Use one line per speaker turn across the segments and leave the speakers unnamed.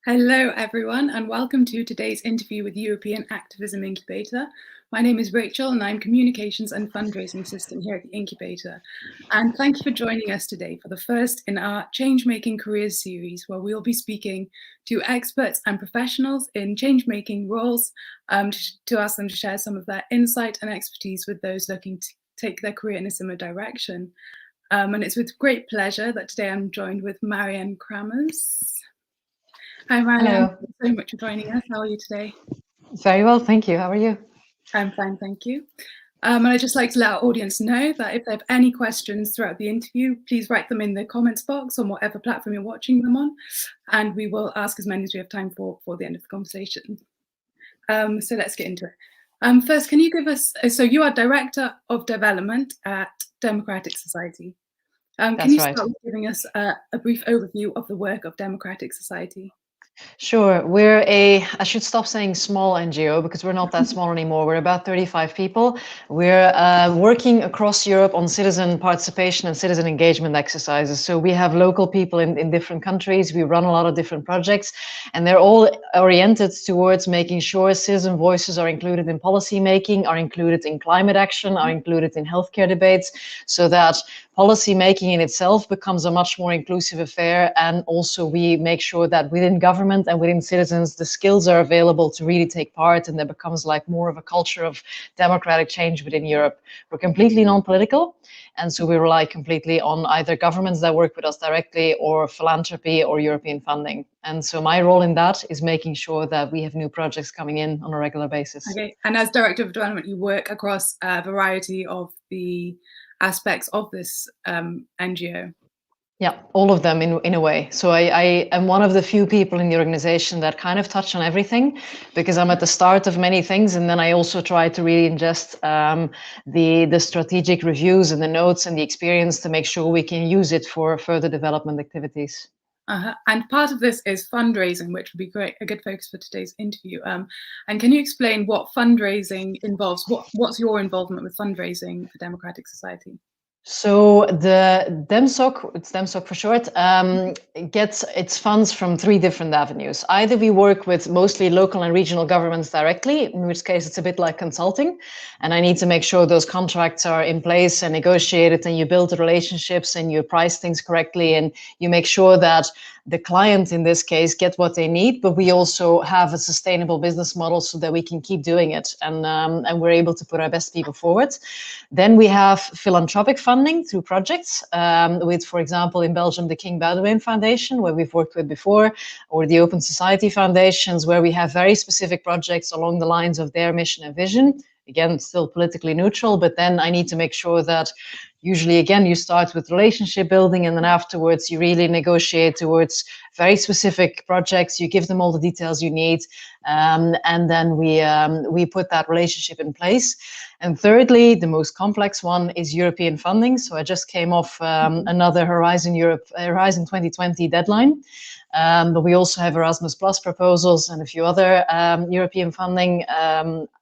Hello, everyone, and welcome to today's interview with European Activism Incubator. My name is Rachel, and I'm Communications and Fundraising Assistant here at the Incubator. And thank you for joining us today for the first in our Change-Making Careers series, where we'll be speaking to experts and professionals in change-making roles to ask them to share some of their insight and expertise with those looking to take their career in a similar direction. And it's with great pleasure that today I'm joined with Marian Cramers. Hi, Marian.
Hello.
Thank you so much for joining us. How are you today?
Very well, thank you. How are you?
I'm fine, thank you. And I'd just like to let our audience know that if they have any questions throughout the interview, please write them in the comments box on whatever platform you're watching them on, and we will ask as many as we have time for the end of the conversation. So let's get into it. First, can you give us, so you are Director of Development at Democratic Society. Can you start with giving us a brief overview of the work of Democratic Society?
Sure. I should stop saying small NGO because we're not that small anymore. We're about 35 people. We're working across Europe on citizen participation and citizen engagement exercises. So we have local people in different countries. We run a lot of different projects, and they're all oriented towards making sure citizen voices are included in policy making, are included in climate action, are included in healthcare debates, so that policy making in itself becomes a much more inclusive affair. And also we make sure that within government and within citizens, the skills are available to really take part, and there becomes like more of a culture of democratic change within Europe. We're completely non-political, and so we rely completely on either governments that work with us directly or philanthropy or European funding. And so my role in that is making sure that we have new projects coming in on a regular basis.
Okay, and as Director of Development, you work across a variety of the aspects of this NGO.
Yeah, all of them in a way. So I am one of the few people in the organization that kind of touch on everything, because I'm at the start of many things, and then I also try to really ingest the strategic reviews and the notes and the experience to make sure we can use it for further development activities.
And part of this is fundraising, which would be a good focus for today's interview. And can you explain what fundraising involves? What's your involvement with fundraising for Democratic Society?
So the DemSoc, it's DemSoc for short, gets its funds from three different avenues. Either we work with mostly local and regional governments directly, in which case it's a bit like consulting, and I need to make sure those contracts are in place and negotiated, and you build the relationships and you price things correctly, and you make sure that the client in this case get what they need, but we also have a sustainable business model so that we can keep doing it, and we're able to put our best people forward. Then we have philanthropic funding through projects with, for example, in Belgium, the King Baudouin Foundation, where we've worked with before, or the Open Society Foundations, where we have very specific projects along the lines of their mission and vision. Again, still politically neutral, but then I need to make sure that usually, again, you start with relationship building, and then afterwards you really negotiate towards very specific projects. You give them all the details you need, and then we put that relationship in place. And thirdly, the most complex one is European funding. So I just came off another Horizon 2020 deadline. But we also have Erasmus Plus proposals and a few other European funding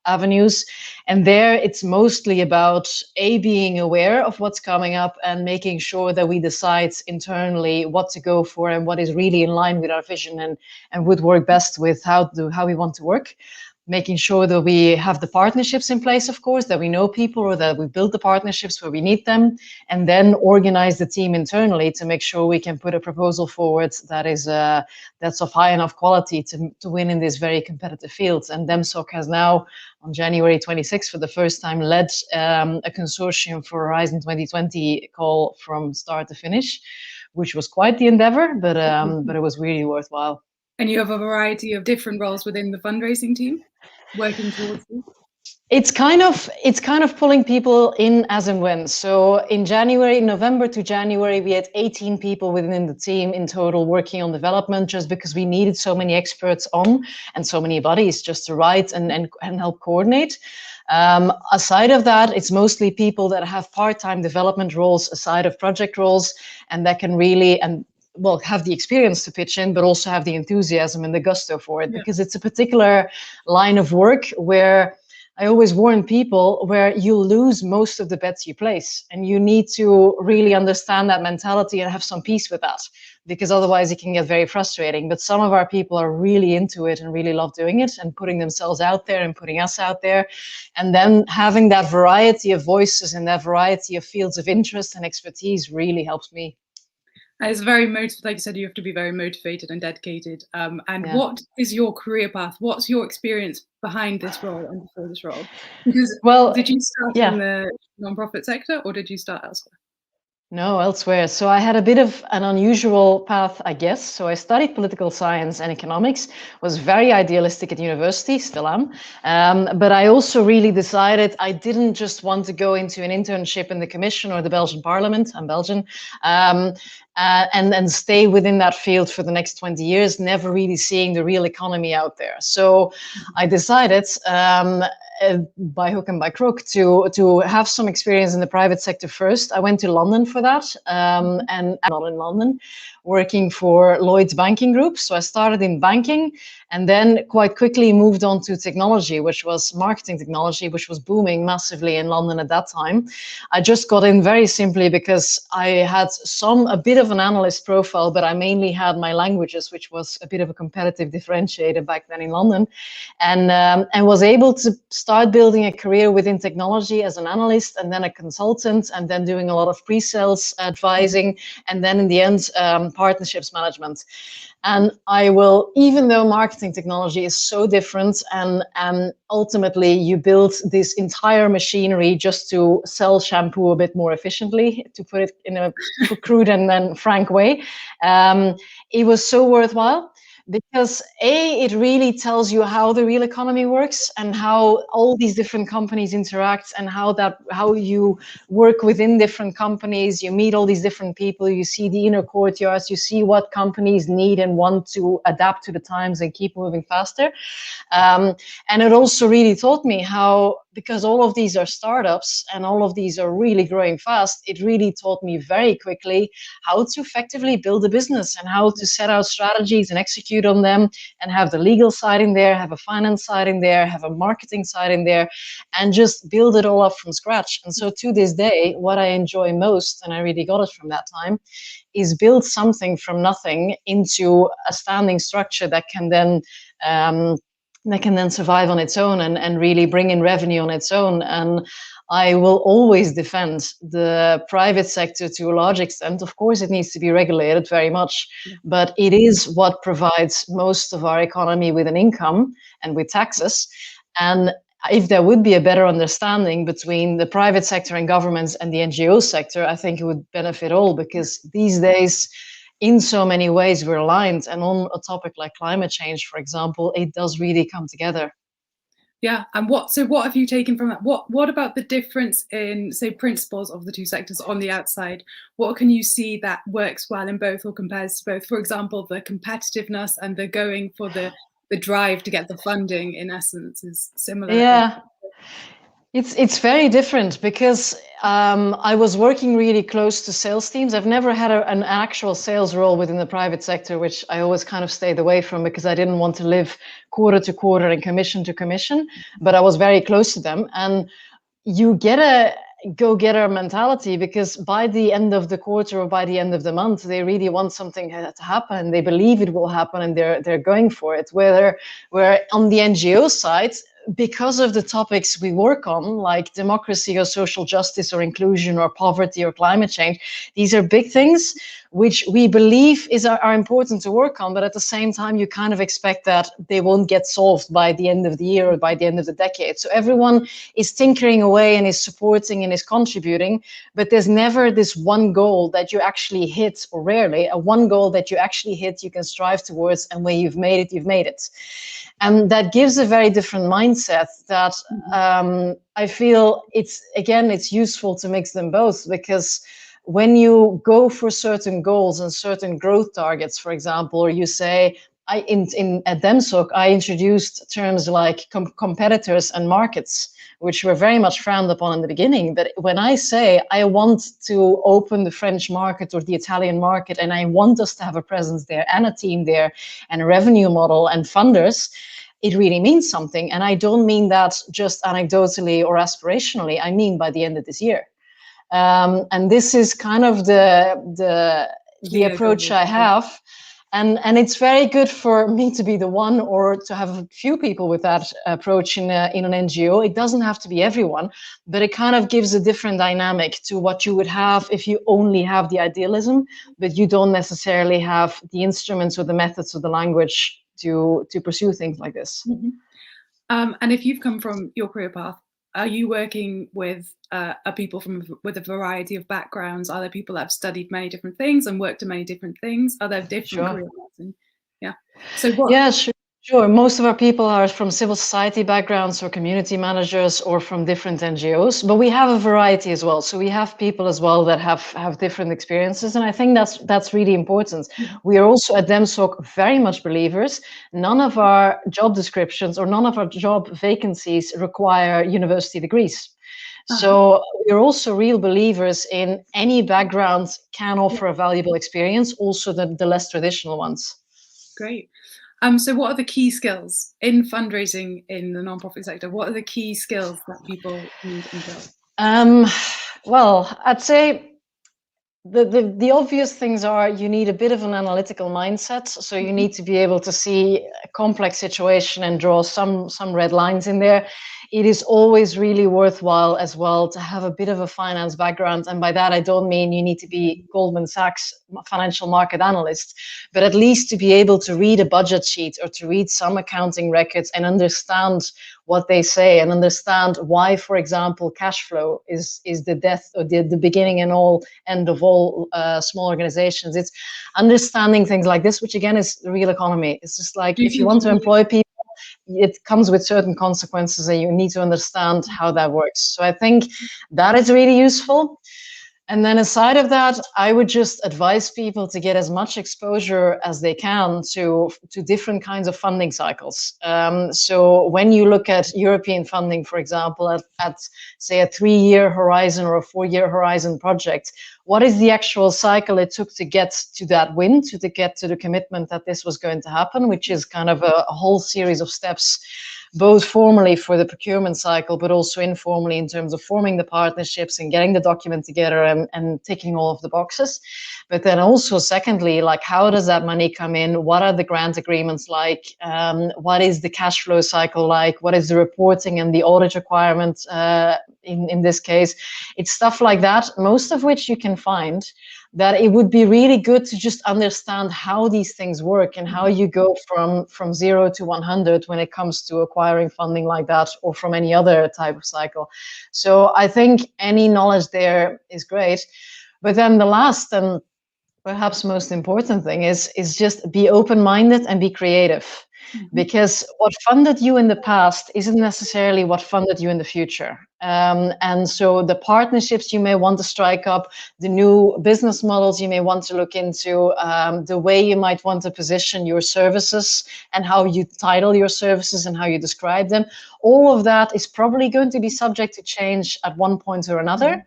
avenues. And there it's mostly about being aware of what's coming up and making sure that we decide internally what to go for and what is really in line with our vision and would work best with how we want to work. Making sure that we have the partnerships in place, of course, that we know people, or that we build the partnerships where we need them, and then organize the team internally to make sure we can put a proposal forward that is that's of high enough quality to win in this very competitive field. And DemSoc has now, on January 26th, for the first time, led a consortium for Horizon 2020 call from start to finish, which was quite the endeavor, but it was really worthwhile.
And you have a variety of different roles within the fundraising team working towards this?
It's kind of pulling people in as and when. So in November to January, we had 18 people within the team in total working on development, just because we needed so many experts on and so many bodies just to write and help coordinate. Aside of that, it's mostly people that have part-time development roles aside of project roles, and that can really have the experience to pitch in, but also have the enthusiasm and the gusto for it, because it's a particular line of work where I always warn people where you lose most of the bets you place, and you need to really understand that mentality and have some peace with that, because otherwise it can get very frustrating. But some of our people are really into it and really love doing it and putting themselves out there and putting us out there. And then having that variety of voices and that variety of fields of interest and expertise really helps me.
It's very motivated. Like you said, you have to be very motivated and dedicated. And
Yeah.
what is your career path? What's your experience behind this role and before this role? Because
Well,
did you start
yeah.
in the nonprofit sector, or did you start elsewhere?
No, elsewhere. So I had a bit of an unusual path, I guess. So I studied political science and economics, was very idealistic at university, still am. But I also really decided I didn't just want to go into an internship in the Commission or the Belgian Parliament. I'm Belgian. And stay within that field for the next 20 years, never really seeing the real economy out there. So I decided by hook and by crook to have some experience in the private sector first. I went to London for that, and not in London, working for Lloyd's Banking Group. So I started in banking and then quite quickly moved on to technology, which was marketing technology, which was booming massively in London at that time. I just got in very simply because I had a bit of an analyst profile, but I mainly had my languages, which was a bit of a competitive differentiator back then in London, and was able to start building a career within technology as an analyst and then a consultant, and then doing a lot of pre-sales advising, and then in the end, partnerships management. And I will, even though marketing technology is so different, and ultimately you build this entire machinery just to sell shampoo a bit more efficiently, to put it in a crude and then frank way, it was so worthwhile. Because it really tells you how the real economy works and how all these different companies interact, and how you work within different companies. You meet all these different people, you see the inner courtyards, you see what companies need and want to adapt to the times and keep moving faster. And it also really taught me how, because all of these are startups and all of these are really growing fast, it really taught me very quickly how to effectively build a business and how to set out strategies and execute on them, and have the legal side in there, have a finance side in there, have a marketing side in there, and just build it all up from scratch. And so to this day, what I enjoy most, and I really got it from that time, is build something from nothing into a standing structure that can then survive on its own and really bring in revenue on its own. And I will always defend the private sector to a large extent. Of course, it needs to be regulated very much, but it is what provides most of our economy with an income and with taxes. And if there would be a better understanding between the private sector and governments and the NGO sector, I think it would benefit all, because these days, in so many ways, we're aligned. And on a topic like climate change, for example, it does really come together.
Yeah, and what have you taken from that? What about the difference in, say, principles of the two sectors on the outside? What can you see that works well in both or compares to both? For example, the competitiveness and the going for the drive to get the funding, in essence, is similar.
Yeah. It's very different, because I was working really close to sales teams. I've never had an actual sales role within the private sector, which I always kind of stayed away from, because I didn't want to live quarter to quarter and commission to commission, but I was very close to them. And you get a go-getter mentality, because by the end of the quarter or by the end of the month, they really want something to happen. They believe it will happen, and they're going for it. Where on the NGO side, because of the topics we work on, like democracy or social justice or inclusion or poverty or climate change, these are big things which we believe are important to work on, but at the same time, you kind of expect that they won't get solved by the end of the year or by the end of the decade. So everyone is tinkering away and is supporting and is contributing, but there's never this one goal that you actually hit, or rarely a one goal that you actually hit, you can strive towards, and when you've made it, you've made it. And that gives a very different mindset that I feel it's useful to mix them both, because when you go for certain goals and certain growth targets, for example, or you say, at DEMSOC, I introduced terms like competitors and markets, which were very much frowned upon in the beginning. But when I say I want to open the French market or the Italian market, and I want us to have a presence there and a team there and a revenue model and funders, it really means something. And I don't mean that just anecdotally or aspirationally. I mean by the end of this year. And this is kind of the approach I have. And it's very good for me to be the one, or to have a few people with that approach in an NGO. It doesn't have to be everyone, but it kind of gives a different dynamic to what you would have if you only have the idealism, but you don't necessarily have the instruments or the methods or the language to pursue things like this.
Mm-hmm. And if you've come from your career path, are you working with people with a variety of backgrounds? Are there people that have studied many different things and worked in many different things? Are there different career paths? Yeah. So what?
Yeah, sure. Most of our people are from civil society backgrounds or community managers or from different NGOs, but we have a variety as well. So we have people as well that have different experiences, and I think that's really important. We are also at DemSoc very much believers. None of our job descriptions or none of our job vacancies require university degrees. So we're also real believers in any background can offer a valuable experience, also the less traditional ones.
Great. So what are the key skills in fundraising in the nonprofit sector? What are the key skills that people need in jobs?
Well, I'd say the obvious things are you need a bit of an analytical mindset. So you need to be able to see a complex situation and draw some red lines in there. It is always really worthwhile as well to have a bit of a finance background. And by that, I don't mean you need to be Goldman Sachs financial market analyst, but at least to be able to read a budget sheet or to read some accounting records and understand what they say and understand why, for example, cash flow is the death or the beginning and all end of all small organizations. It's understanding things like this, which again is the real economy. It's just like if you want to employ people, it comes with certain consequences and you need to understand how that works. So I think that is really useful. And then aside of that, I would just advise people to get as much exposure as they can to different kinds of funding cycles. So when you look at European funding, for example, at say a 3-year horizon or a 4-year horizon project, what is the actual cycle it took to get to that win, to get to the commitment that this was going to happen, which is kind of a whole series of steps, both formally for the procurement cycle, but also informally in terms of forming the partnerships and getting the document together and ticking all of the boxes. But then also, secondly, like how does that money come in? What are the grant agreements like? What is the cash flow cycle like? What is the reporting and the audit requirements in this case? It's stuff like that, most of which you can find, that it would be really good to just understand how these things work and how you go from 0 to 100 when it comes to acquiring funding like that, or from any other type of cycle. So I think any knowledge there is great. But then the last and perhaps most important thing is just be open-minded and be creative. Because what funded you in the past isn't necessarily what funded you in the future. And so the partnerships you may want to strike up, the new business models you may want to look into, the way you might want to position your services and how you title your services and how you describe them, all of that is probably going to be subject to change at one point or another.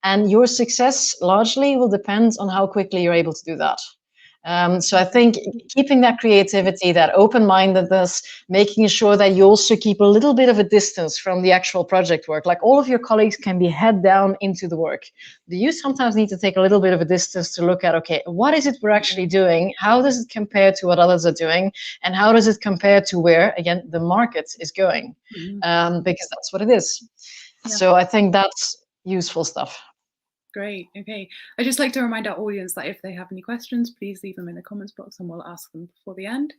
And your success largely will depend on how quickly you're able to do that. So I think keeping that creativity, that open-mindedness, making sure that you also keep a little bit of a distance from the actual project work. Like all of your colleagues can be head down into the work. Do you sometimes need to take a little bit of a distance to look at, okay, what is it we're actually doing? How does it compare to what others are doing? And how does it compare to where, again, the market is going? Because that's what it is. Yeah. So I think that's useful stuff.
Great. Okay. I'd just like to remind our audience that if they have any questions, please leave them in the comments box and we'll ask them before the end.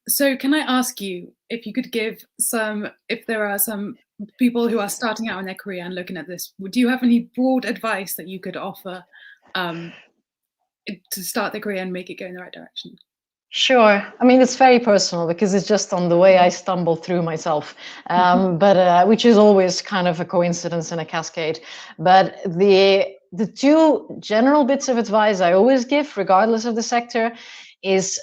So can I ask you if you could give if there are some people who are starting out in their career and looking at this, do you have any broad advice that you could offer to start their career and make it go in the right direction?
Sure. I mean, it's very personal because it's just on the way I stumble through myself, but which is always kind of a coincidence and a cascade. But the two general bits of advice I always give, regardless of the sector, is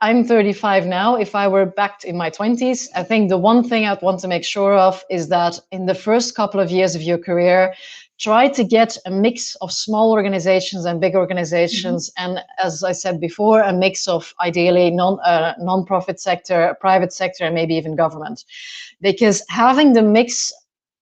I'm 35 now. If I were back in my 20s, I think the one thing I'd want to make sure of is that in the first couple of years of your career, try to get a mix of small organizations and big organizations. And as I said before, a mix of ideally non-profit sector, private sector, and maybe even government. Because having the mix,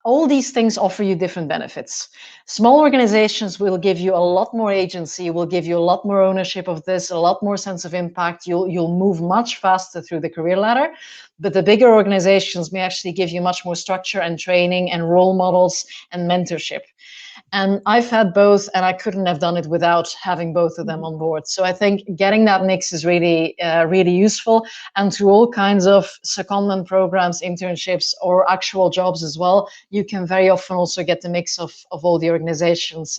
all these things offer you different benefits. Small organizations will give you a lot more agency, will give you a lot more ownership of this, a lot more sense of impact. You'll move much faster through the career ladder. But the bigger organizations may actually give you much more structure and training and role models and mentorship. And I've had both, and I couldn't have done it without having both of them on board. So I think getting that mix is really, really useful. And through all kinds of secondment programs, internships, or actual jobs as well, you can very often also get the mix of all the organizations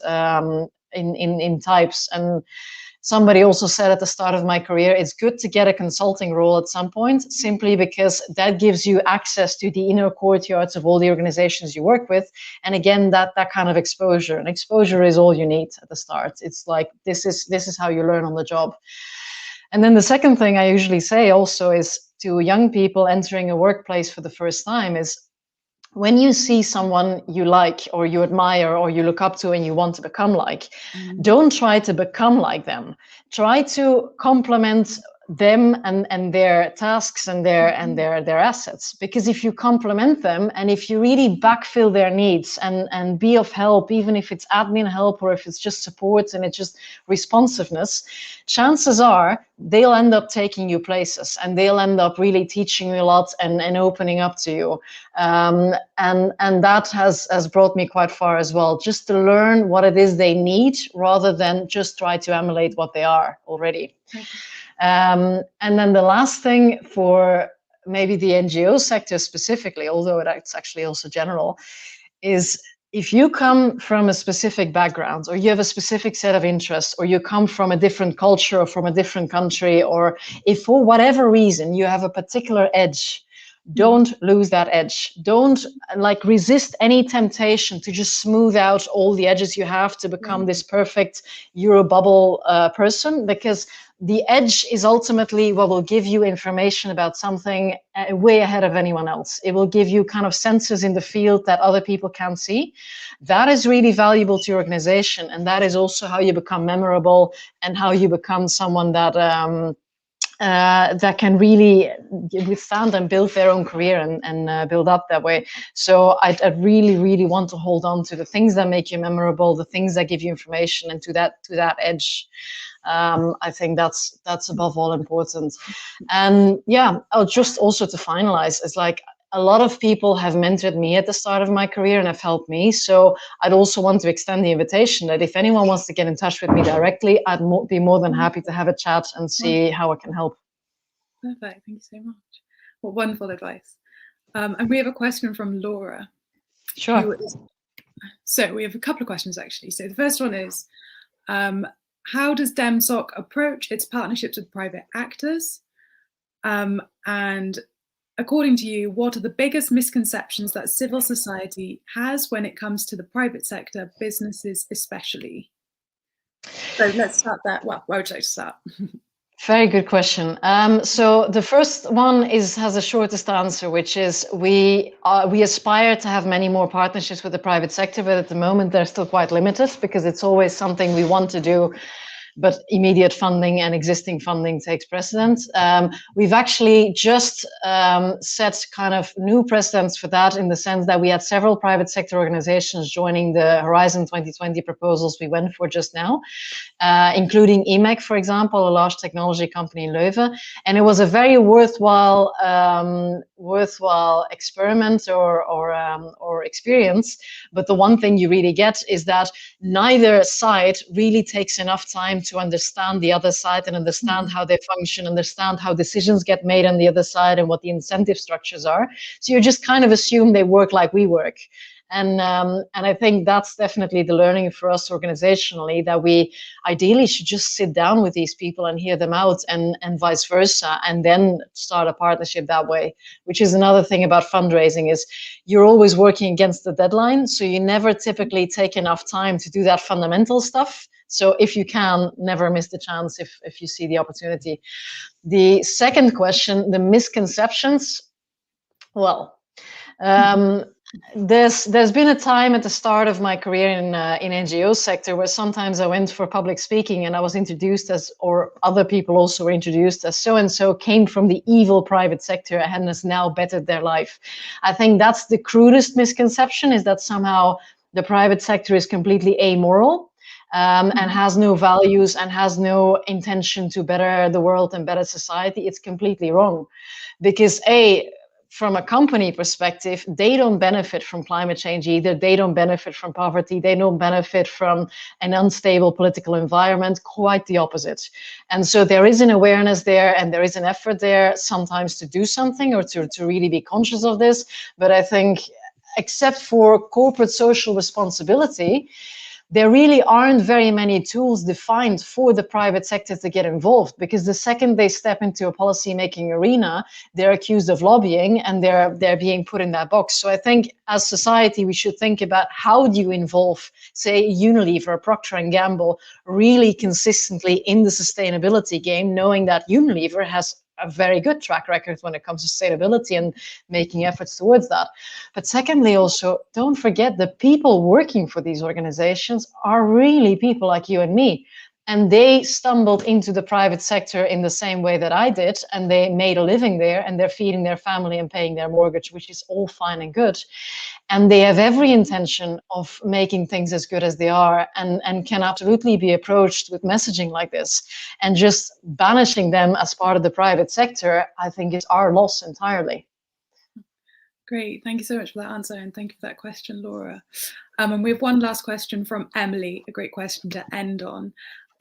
in types. And somebody also said at the start of my career, it's good to get a consulting role at some point, simply because that gives you access to the inner courtyards of all the organizations you work with. And again, that kind of exposure. And exposure is all you need at the start. It's like, this is how you learn on the job. And then the second thing I usually say also is to young people entering a workplace for the first time is, when you see someone you like or you admire or you look up to and you want to become like, don't try to become like them. Try to complement them and their tasks and their assets. Because if you complement them and if you really backfill their needs and be of help, even if it's admin help or if it's just support and it's just responsiveness, chances are they'll end up taking you places and they'll end up really teaching you a lot and opening up to you. And that has brought me quite far as well, just to learn what it is they need rather than just try to emulate what they are already. And then the last thing for maybe the NGO sector specifically, although it's actually also general, is if you come from a specific background or you have a specific set of interests or you come from a different culture or from a different country, or if for whatever reason you have a particular edge, don't lose that edge. Don't resist any temptation to just smooth out all the edges you have to become this perfect Euro bubble person, because the edge is ultimately what will give you information about something way ahead of anyone else. It will give you kind of sensors in the field that other people can't see. That is really valuable to your organization. And that is also how you become memorable and how you become someone that that can really withstand and build their own career and build up that way. So I really, really want to hold on to the things that make you memorable, the things that give you information, and to that edge. I think that's above all important. And yeah, just also to finalize, it's like a lot of people have mentored me at the start of my career and have helped me. So I'd also want to extend the invitation that if anyone wants to get in touch with me directly, I'd be more than happy to have a chat and see how I can help.
Perfect. Thank you so much. What wonderful advice. And we have a question from Laura.
Sure.
So we have a couple of questions actually. So the first one is, how does DemSoc approach its partnerships with private actors? And according to you, what are the biggest misconceptions that civil society has when it comes to the private sector, businesses especially? So let's start there. Well, where would you like to start?
Very good question. So the first one has a shortest answer, which is we aspire to have many more partnerships with the private sector, but at the moment they're still quite limited because it's always something we want to do, but immediate funding and existing funding takes precedence. We've actually just set kind of new precedents for that, in the sense that we had several private sector organizations joining the Horizon 2020 proposals we went for just now, including EMEC, for example, a large technology company in Leuven. And it was a very worthwhile experiment or experience. But the one thing you really get is that neither side really takes enough time to understand the other side and understand how they function, understand how decisions get made on the other side and what the incentive structures are. So you just kind of assume they work like we work. And I think that's definitely the learning for us organizationally, that we ideally should just sit down with these people and hear them out, and vice versa, and then start a partnership that way. Which is another thing about fundraising, is you're always working against the deadline, so you never typically take enough time to do that fundamental stuff. So if you can, never miss the chance if you see the opportunity. The second question, the misconceptions. Well, There's been a time at the start of my career in NGO sector where sometimes I went for public speaking and I was introduced as, or other people also were introduced as, so and so came from the evil private sector and has now bettered their life. I think that's the crudest misconception, is that somehow the private sector is completely amoral. And has no values and has no intention to better the world and better society. It's completely wrong, because from a company perspective, they don't benefit from climate change either. They don't benefit from poverty. They don't benefit from an unstable political environment. Quite the opposite. And so there is an awareness there, and there is an effort there sometimes to do something or to really be conscious of this. But I think, except for corporate social responsibility, there really aren't very many tools defined for the private sector to get involved, because the second they step into a policy-making arena, they're accused of lobbying and they're being put in that box. So I think as society, we should think about how do you involve, say, Unilever, Procter & Gamble, really consistently in the sustainability game, knowing that Unilever has a very good track record when it comes to sustainability and making efforts towards that. But secondly, also, don't forget the people working for these organizations are really people like you and me. And they stumbled into the private sector in the same way that I did, and they made a living there, and they're feeding their family and paying their mortgage, which is all fine and good. And they have every intention of making things as good as they are, and can absolutely be approached with messaging like this. And just banishing them as part of the private sector, I think, is our loss entirely.
Great, thank you so much for that answer, and thank you for that question, Laura. And we have one last question from Emily, a great question to end on.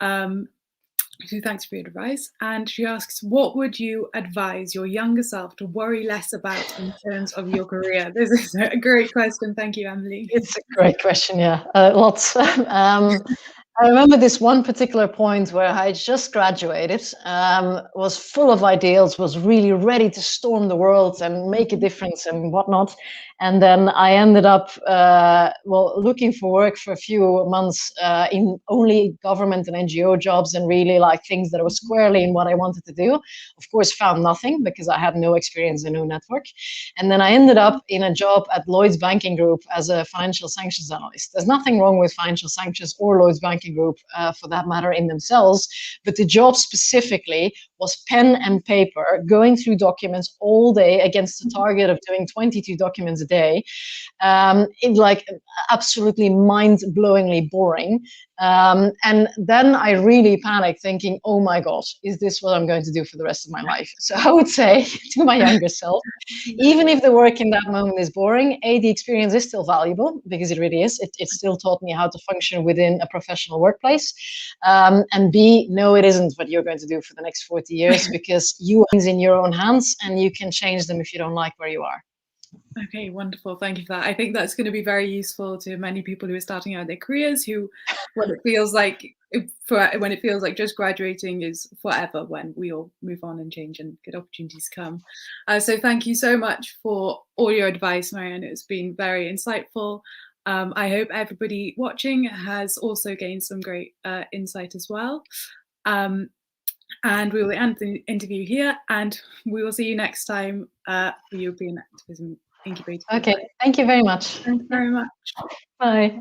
So thanks for your advice. And she asks, what would you advise your younger self to worry less about in terms of your career? This is a great question. Thank you, Emily.
It's a great question, yeah, lots. I remember this one particular point where I just graduated, was full of ideals, was really ready to storm the world and make a difference and whatnot. And then I ended up, looking for work for a few months in only government and NGO jobs, and really like things that were squarely in what I wanted to do. Of course, found nothing because I had no experience and no network. And then I ended up in a job at Lloyds Banking Group as a financial sanctions analyst. There's nothing wrong with financial sanctions or Lloyds Banking Group for that matter in themselves, but the job specifically was pen and paper, going through documents all day against a target of doing 22 documents a day. It's like absolutely mind-blowingly boring. And then I really panicked, thinking, oh my gosh, is this what I'm going to do for the rest of my life? So I would say to my younger self, even if the work in that moment is boring, the experience is still valuable, because it really is. It still taught me how to function within a professional workplace. And B, no, it isn't what you're going to do for the next 40 years, because you have things in your own hands and you can change them if you don't like where you are.
Okay, wonderful. Thank you for that. I think that's going to be very useful to many people who are starting out their careers, who, when it feels like just graduating is forever, when we all move on and change and good opportunities come. So thank you so much for all your advice, Marian. It's been very insightful. I hope everybody watching has also gained some great insight as well. And we will end the interview here, and we will see you next time for European Activism Incubator.
Okay, thank you very much.
Thank you very much.
Bye.